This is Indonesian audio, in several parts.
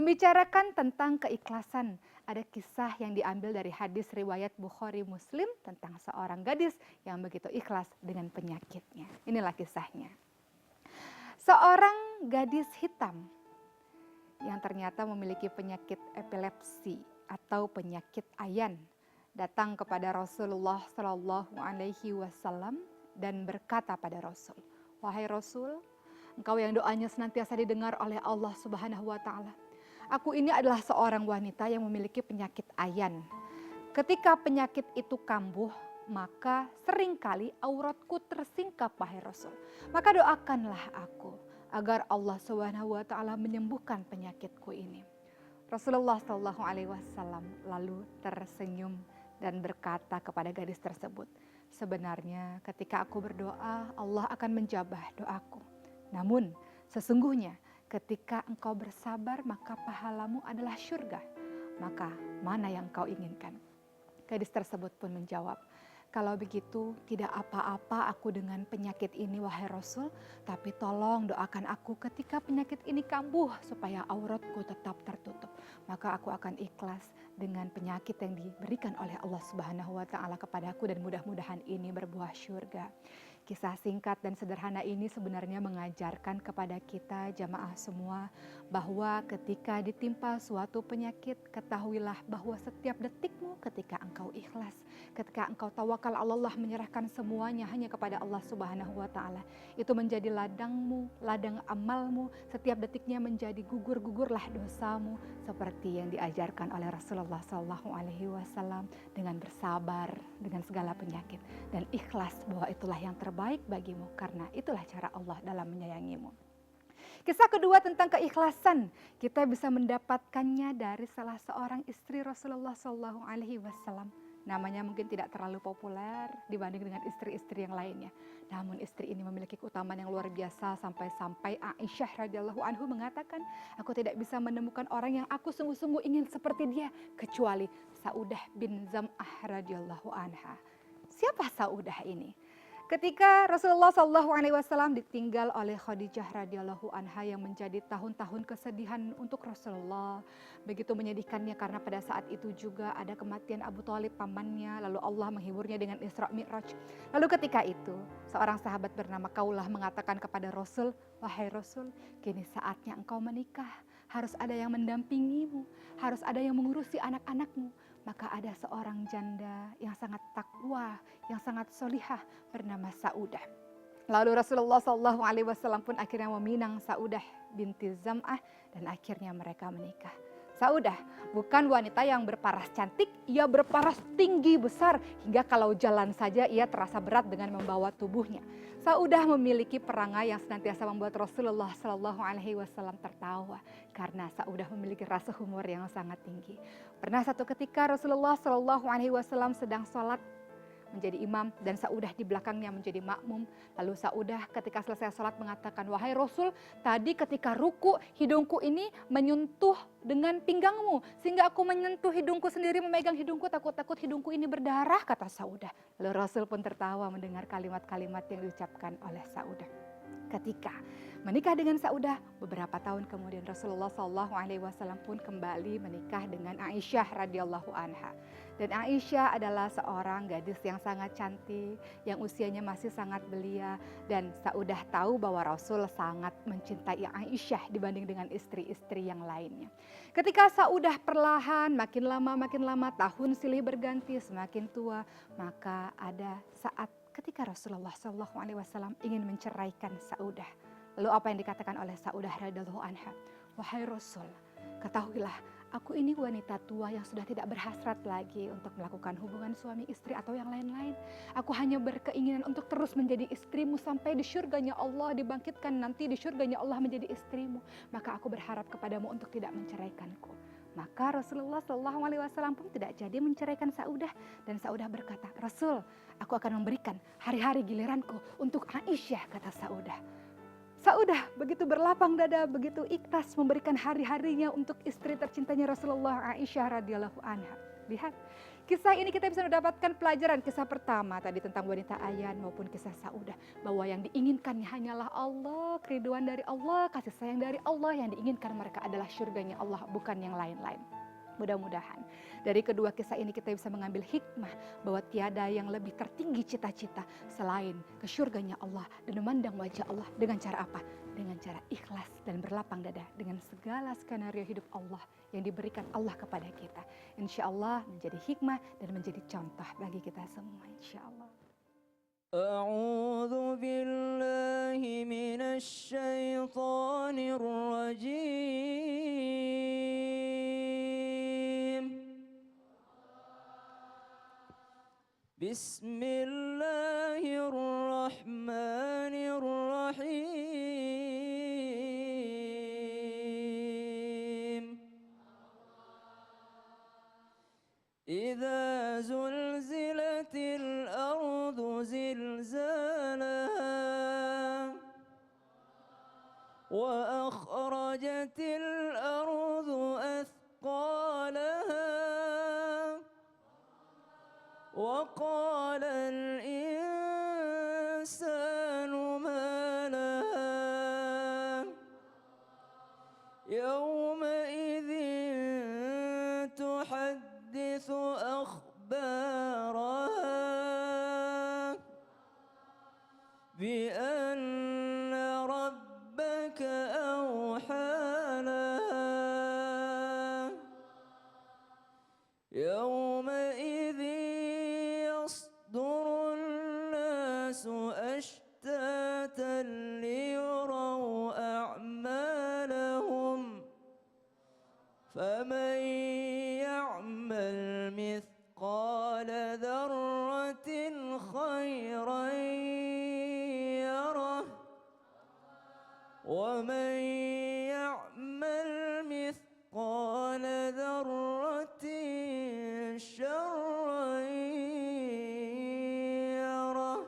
Membicarakan tentang keikhlasan, ada kisah yang diambil dari hadis riwayat Bukhari Muslim tentang seorang gadis yang begitu ikhlas dengan penyakitnya. Inilah kisahnya. Seorang gadis hitam yang ternyata memiliki penyakit epilepsi atau penyakit ayan datang kepada Rasulullah Shallallahu Alaihi Wasallam dan berkata pada Rasul, "Wahai Rasul, engkau yang doanya senantiasa didengar oleh Allah Subhanahu Wa Taala. Aku ini adalah seorang wanita yang memiliki penyakit ayan. Ketika penyakit itu kambuh, maka seringkali auratku tersingkap, wahai Rasul. Maka doakanlah aku agar Allah Subhanahu Wa Taala menyembuhkan penyakitku ini." Rasulullah Shallallahu Alaihi Wasallam lalu tersenyum dan berkata kepada gadis tersebut, "Sebenarnya ketika aku berdoa, Allah akan menjabah doaku. Namun sesungguhnya ketika engkau bersabar, maka pahalamu adalah syurga. Maka mana yang engkau inginkan?" Gadis tersebut pun menjawab, "Kalau begitu tidak apa-apa aku dengan penyakit ini, wahai Rasul. Tapi tolong doakan aku ketika penyakit ini kambuh supaya auratku tetap tertutup. Maka aku akan ikhlas dengan penyakit yang diberikan oleh Allah Subhanahu Wa Taala kepadaku dan mudah-mudahan ini berbuah syurga." Kisah singkat dan sederhana ini sebenarnya mengajarkan kepada kita jamaah semua bahwa ketika ditimpa suatu penyakit, ketahuilah bahwa setiap detikmu ketika engkau ikhlas, ketika engkau tawakal Allah, menyerahkan semuanya hanya kepada Allah Subhanahu Wa Taala, itu menjadi ladangmu, ladang amalmu. Setiap detiknya menjadi gugur-gugurlah dosamu seperti yang diajarkan oleh Rasulullah Shallallahu Alaihi Wasallam, dengan bersabar dengan segala penyakit dan ikhlas bahwa itulah yang terbaik bagimu karena itulah cara Allah dalam menyayangimu. Kisah kedua tentang keikhlasan, kita bisa mendapatkannya dari salah seorang istri Rasulullah Shallallahu Alaihi Wasallam. Namanya mungkin tidak terlalu populer dibanding dengan istri-istri yang lainnya. Namun istri ini memiliki keutamaan yang luar biasa sampai-sampai Aisyah radhiyallahu anhu mengatakan, "Aku tidak bisa menemukan orang yang aku sungguh-sungguh ingin seperti dia kecuali Saudah bin Zam'ah radhiyallahu anha." Siapa Saudah ini? Ketika Rasulullah SAW ditinggal oleh Khadijah radhiyallahu anha yang menjadi tahun-tahun kesedihan untuk Rasulullah, begitu menyedihkannya karena pada saat itu juga ada kematian Abu Thalib pamannya, lalu Allah menghiburnya dengan Isra Mi'raj. Lalu ketika itu seorang sahabat bernama Kaulah mengatakan kepada Rasul, "Wahai Rasul, kini saatnya engkau menikah, harus ada yang mendampingimu, harus ada yang mengurusi anak-anakmu." Maka ada seorang janda yang sangat takwa, yang sangat solihah bernama Saudah. Lalu Rasulullah SAW pun akhirnya meminang Saudah binti Zam'ah dan akhirnya mereka menikah. Saudah bukan wanita yang berparas cantik, ia berparas tinggi besar hingga kalau jalan saja ia terasa berat dengan membawa tubuhnya. Saudah memiliki perangai yang senantiasa membuat Rasulullah SAW tertawa karena Saudah memiliki rasa humor yang sangat tinggi. Pernah satu ketika Rasulullah SAW sedang sholat menjadi imam dan Saudah di belakangnya menjadi makmum. Lalu Saudah ketika selesai sholat mengatakan, "Wahai Rasul, tadi ketika ruku hidungku ini menyentuh dengan pinggangmu sehingga aku menyentuh hidungku sendiri, memegang hidungku, takut-takut hidungku ini berdarah," kata Saudah. Lalu Rasul pun tertawa mendengar kalimat-kalimat yang diucapkan oleh Saudah. Ketika menikah dengan Saudah, beberapa tahun kemudian Rasulullah SAW pun kembali menikah dengan Aisyah radhiyallahu anha. Dan Aisyah adalah seorang gadis yang sangat cantik, yang usianya masih sangat belia. Dan Saudah tahu bahwa Rasul sangat mencintai Aisyah dibanding dengan istri-istri yang lainnya. Ketika Saudah perlahan makin lama tahun silih berganti semakin tua, maka ada saat ketika Rasulullah SAW ingin menceraikan Saudah. Lalu apa yang dikatakan oleh Saudah radhiyallahu anha? "Wahai Rasul, ketahuilah aku ini wanita tua yang sudah tidak berhasrat lagi untuk melakukan hubungan suami istri atau yang lain-lain. Aku hanya berkeinginan untuk terus menjadi istrimu sampai di syurganya Allah, dibangkitkan nanti di syurganya Allah menjadi istrimu. Maka aku berharap kepadamu untuk tidak menceraikanku." Maka Rasulullah SAW pun tidak jadi menceraikan Saudah. Dan Saudah berkata, "Rasul, aku akan memberikan hari-hari giliranku untuk Aisyah," kata Saudah. Saudah begitu berlapang dada, begitu ikhlas memberikan hari-harinya untuk istri tercintanya Rasulullah, Aisyah radhiyallahu anha. Lihat, kisah ini kita bisa mendapatkan pelajaran. Kisah pertama tadi tentang wanita Ayan maupun kisah Saudah. Bahwa yang diinginkan hanyalah Allah, keriduan dari Allah, kasih sayang dari Allah. Yang diinginkan mereka adalah syurganya Allah, bukan yang lain-lain. Mudah-mudahan dari kedua kisah ini kita bisa mengambil hikmah bahwa tiada yang lebih tertinggi cita-cita selain ke syurganya Allah dan memandang wajah Allah dengan cara apa? Dengan cara ikhlas dan berlapang dada dengan segala skenario hidup Allah yang diberikan Allah kepada kita. Insya Allah menjadi hikmah dan menjadi contoh bagi kita semua, insya Allah. أعوذ بالله من الشيطان الرجيم بسم الله الرحمن الرحيم إذا زلزلت الأرض زلزالها وأخرجت الأرض أثقالها وقال الإنسان ما لها يومئذ تحدث أخبارها بأن ربك أوحى لها يومئذ يصدر الناس أشتاتا ليروا أعمالهم فمن يعمل مثقال ذرة خيرا يره ومن يعمل مثقال ذرة شرا يره.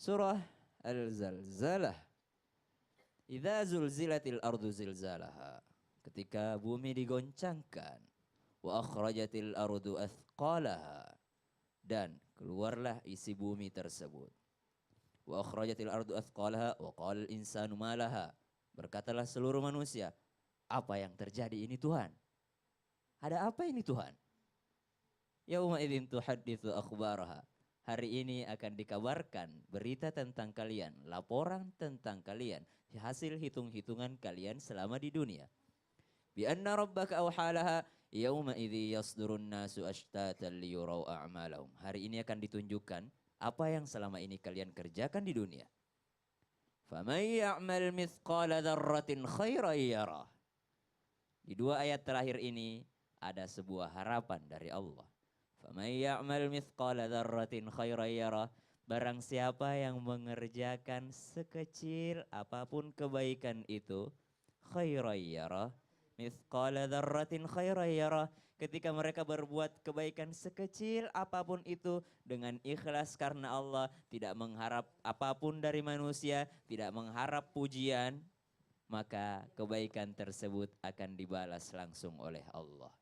Surah Al-Zalzalah. Idza zulzilatil ardu zilzalaha. Ketika bumi digoncangkan. Wa akhrajatil ardu athqalaha. Dan keluarlah isi bumi tersebut. Wa akhrajatil ardu athqalaha wa qala al-insanu ma laha. Berkatalah seluruh manusia, apa yang terjadi ini Tuhan? Ada apa ini Tuhan? Yauma idzin tuhadditsu akhbaraha. Hari ini akan dikabarkan berita tentang kalian, laporan tentang kalian, hasil hitung-hitungan kalian selama di dunia. Bi anna rabbaka awhalaha yauma idzi yasdurun nasu ashtatan liyurau a'malahum. Hari ini akan ditunjukkan apa yang selama ini kalian kerjakan di dunia. Faman ya'mal mithqala dzarratin khairan yarah. Di dua ayat terakhir ini ada sebuah harapan dari Allah. Faman ya'mal mithqala dzarratin khairan yarah. Barang siapa yang mengerjakan sekecil apapun kebaikan itu, khairan yarah. Mithqala dzarratin khairan yarah. Ketika mereka berbuat kebaikan sekecil apapun itu dengan ikhlas karena Allah, tidak mengharap apapun dari manusia, tidak mengharap pujian, maka kebaikan tersebut akan dibalas langsung oleh Allah.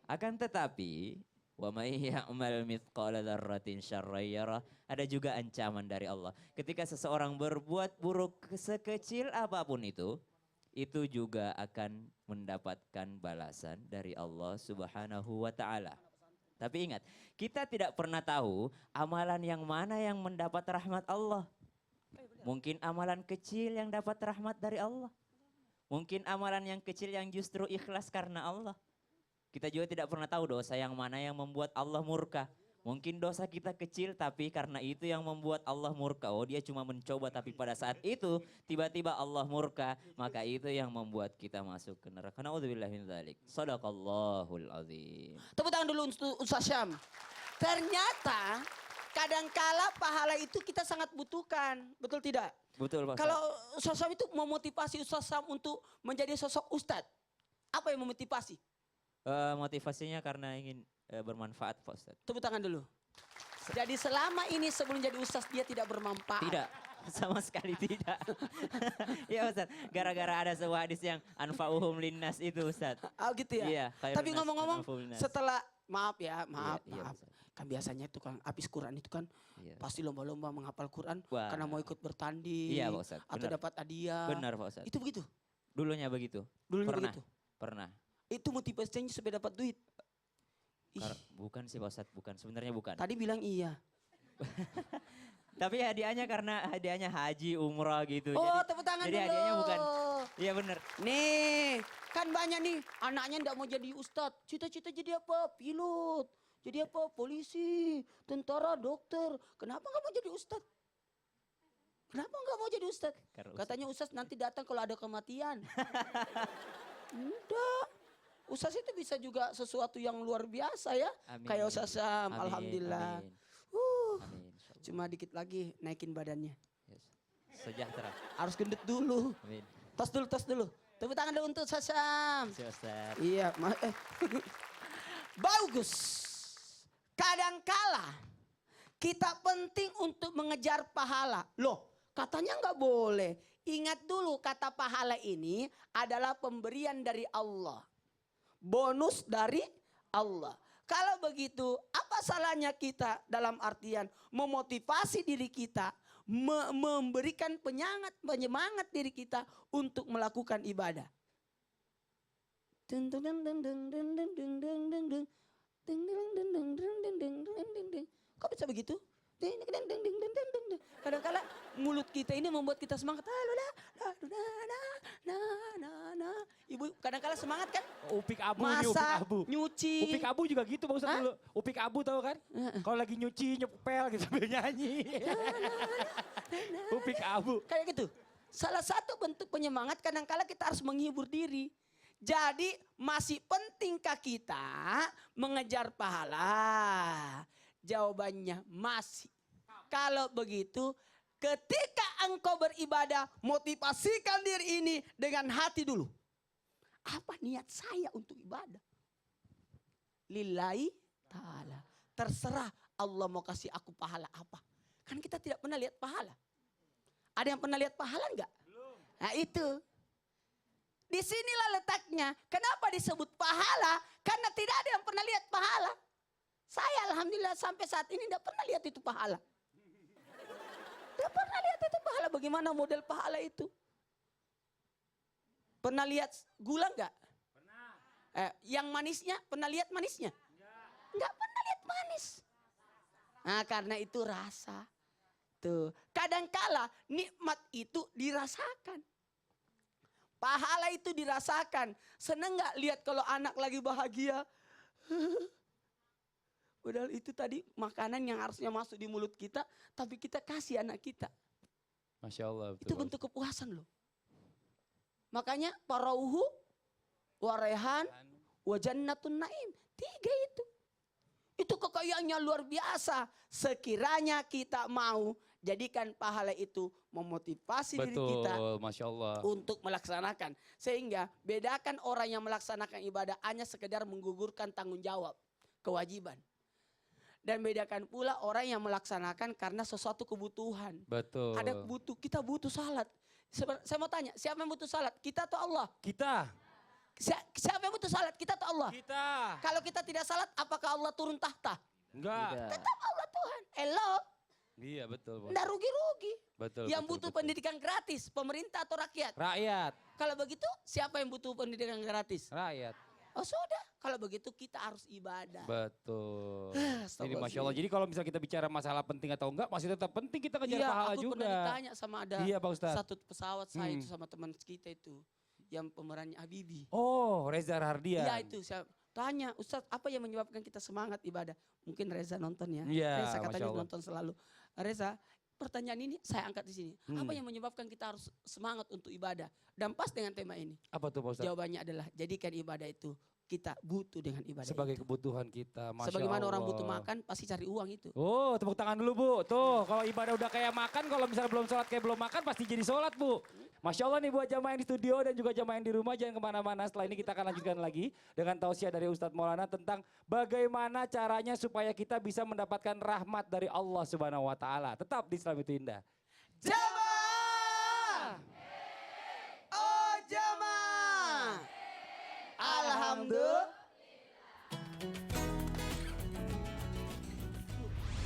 Akan tetapi, wa may ya'mal mithqala dzarratin syarran yarah, ada juga ancaman dari Allah. Ketika seseorang berbuat buruk sekecil apapun itu juga akan mendapatkan balasan dari Allah Subhanahu wa taala. Tapi ingat, kita tidak pernah tahu amalan yang mana yang mendapat rahmat Allah. Mungkin amalan kecil yang dapat rahmat dari Allah. Mungkin amalan yang kecil yang justru ikhlas karena Allah. Kita juga tidak pernah tahu dosa yang mana yang membuat Allah murka. Mungkin dosa kita kecil tapi karena itu yang membuat Allah murka. Oh, dia cuma mencoba tapi pada saat itu tiba-tiba Allah murka. Maka itu yang membuat kita masuk ke neraka. Na'udzubillah min dzalik. Shadaqallahul azim. Tepuk tangan dulu untuk Ustaz Syam. Ternyata kadangkala pahala itu kita sangat butuhkan. Betul tidak? Betul Pak. Kalau Ustaz Syam itu memotivasi Ustaz Syam untuk menjadi sosok ustadz. Apa yang memotivasi? Motivasinya karena ingin bermanfaat Pak Ustadz. Tepuk tangan dulu. Jadi selama ini sebelum jadi ustaz dia tidak bermanfaat. Tidak. Sama sekali tidak. Ya Ustaz, gara-gara ada sebuah hadis yang anfa'uhum linnas itu Ustaz. Oh gitu ya. Iya, khairun Tapi nas ngomong-ngomong anfa'uhum linnas. setelah maaf ya, maaf, Iya, maaf. Ustaz. Kan biasanya itu kan habis Quran itu kan Iya. pasti lomba-lomba menghafal Quran Wah. karena mau ikut bertanding Iya, Pak Ustaz. atau Benar. dapat hadiah. Benar Pak Ustaz. Itu begitu. Dulunya begitu. Dulunya Pernah. begitu. Pernah. Itu motivasinya supaya dapat duit. Ih, Bukan sih Pak Ustaz, bukan. Sebenarnya bukan. tadi bilang iya. Tapi hadiahnya karena hadiahnya haji, umrah gitu. Oh, tepuk tangan jadi dulu. hadiahnya bukan. Iya benar. Nih, kan banyak nih anaknya ndak mau jadi ustadz. Cita-cita jadi apa? Pilot. Jadi apa? Polisi, tentara, dokter. Kenapa nggak mau jadi ustadz? Kenapa nggak mau jadi ustadz? Karena Katanya ustadz nanti datang kalau ada kematian. Enggak. Ustadz itu bisa juga sesuatu yang luar biasa ya. Amin. Kayak Ustadz Sam, Amin, alhamdulillah. Amin. Uh, Amin. Insyaallah. cuma dikit lagi naikin badannya. Yes. Sejahtera. Harus gendut dulu. Amin. Tos dulu, tos dulu. Tepuk tangan dulu untuk Ustadz Sam. Terima kasih Ustaz. Iya, bagus. Kadangkala kita penting untuk mengejar pahala. Loh, katanya nggak boleh. Ingat dulu kata pahala ini adalah pemberian dari Allah. Bonus dari Allah. Kalau begitu, apa salahnya kita dalam artian memotivasi diri kita, memberikan penyemangat diri kita untuk melakukan ibadah. Kok bisa begitu? Kadang-kala mulut kita ini membuat kita semangat. Ibu kadang-kala semangat kan? Upik abu nih, upik Masak, abu. nyuci. Upik abu juga gitu Pak Ustadz Hah? dulu. Upik abu tahu kan? Kalau lagi nyuci nyepel gitu sambil nyanyi. Upik abu. Kayak gitu. Salah satu bentuk penyemangat kadang-kala kita harus menghibur diri. Jadi masih pentingkah kita mengejar pahala? Jawabannya masih. Kalau begitu, ketika engkau beribadah, motivasikan diri ini dengan hati dulu. Apa niat saya untuk ibadah? Lillahi ta'ala. Terserah Allah mau kasih aku pahala apa. Kan kita tidak pernah lihat pahala. Ada yang pernah lihat pahala enggak? Belum. Nah itu. Disinilah letaknya. Kenapa disebut pahala? Karena tidak ada yang pernah lihat pahala. Saya alhamdulillah sampai saat ini tidak pernah lihat itu pahala. Tidak pernah lihat itu pahala. Bagaimana model pahala itu? Pernah lihat gula enggak? Pernah. Yang manisnya, pernah lihat manisnya? Enggak pernah lihat manis. Nah karena itu rasa. Tuh, kadangkala nikmat itu dirasakan. Pahala itu dirasakan. Seneng nggak lihat kalau anak lagi bahagia? Padahal itu tadi makanan yang harusnya masuk di mulut kita, tapi kita kasih anak kita. Masya Allah. Itu bentuk kepuasan loh. Makanya parauhu, warehan, wajannatun naim. 3 itu. Itu kekayaannya luar biasa. Sekiranya kita mau jadikan pahala itu memotivasi diri kita Betul, Masya Allah. untuk melaksanakan. Sehingga bedakan orang yang melaksanakan ibadah hanya sekedar menggugurkan tanggung jawab, kewajiban. Dan bedakan pula orang yang melaksanakan karena sesuatu kebutuhan. Betul. Ada kita butuh salat. Saya mau tanya, siapa yang butuh salat? Kita atau Allah? Kita. Siapa yang butuh salat? Kita atau Allah? Kita. Kalau kita tidak salat, apakah Allah turun tahta? Enggak. Tidak. Tetap Allah Tuhan. Hello, Iya betul. Pak. enggak rugi-rugi. Betul. Yang betul, butuh betul. pendidikan gratis, pemerintah atau rakyat? Rakyat. Kalau begitu, siapa yang butuh pendidikan gratis? Rakyat. Oh sudah, kalau begitu kita harus ibadah. Betul. Jadi Astagfirullahaladzim. Masya Allah. Jadi kalau misalnya kita bicara masalah penting atau enggak, masih tetap penting kita kejar Iya, pahala aku juga. pernah ditanya sama ada Iya Pak Ustadz. satu pesawat saya Hmm. itu sama teman kita itu. Yang pemerannya Habibie. Oh, Reza Hardian. Iya itu, saya tanya, Ustadz apa yang menyebabkan kita semangat ibadah? Mungkin Reza nonton ya. Iya, Reza Masya katanya Allah. nonton selalu. Reza, pertanyaan ini saya angkat di sini. Apa Hmm. yang menyebabkan kita harus semangat untuk ibadah? Dan pas dengan tema ini. Apa tuh Pak Ustadz? Jawabannya adalah jadikan ibadah itu kita butuh dengan ibadah Sebagai itu. kebutuhan kita. Masya Sebagaimana orang Allah. butuh makan pasti cari uang itu. Oh, tepuk tangan dulu Bu. Tuh, kalau ibadah udah kayak makan, kalau misalnya belum sholat kayak belum makan, pasti jadi sholat Bu. Masya Allah nih buat jamaah yang di studio dan juga jamaah yang di rumah, jangan kemana-mana. Setelah ini kita akan lanjutkan lagi dengan tausiah dari Ustadz Maulana tentang bagaimana caranya supaya kita bisa mendapatkan rahmat dari Allah Subhanahu Wa Taala. Tetap di Islam itu Indah. Jamaah. Oh jamaah. Alhamdulillah.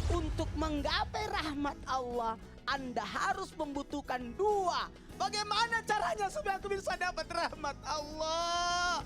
Untuk menggapai rahmat Allah, Anda harus membutuhkan dua. Bagaimana caranya supaya aku bisa dapat rahmat Allah?